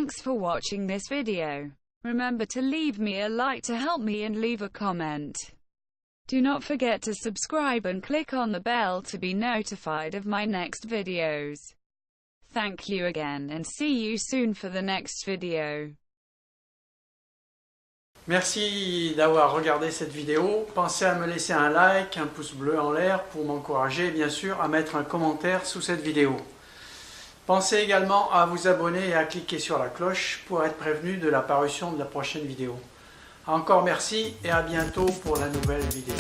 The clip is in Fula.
Thanks for watching this video. Remember to leave me a like to help me and leave a comment. Do not forget to subscribe and click on the bell to be notified of my next videos. Thank you again and see you soon for the next video. Merci d'avoir regardé cette vidéo. Pensez à me laisser un like, un pouce bleu en l'air pour m'encourager et bien sûr à mettre un commentaire sous cette vidéo. Pensez également à vous abonner et à cliquer sur la cloche pour être prévenu de la parution de la prochaine vidéo. Encore merci et à bientôt pour la nouvelle vidéo.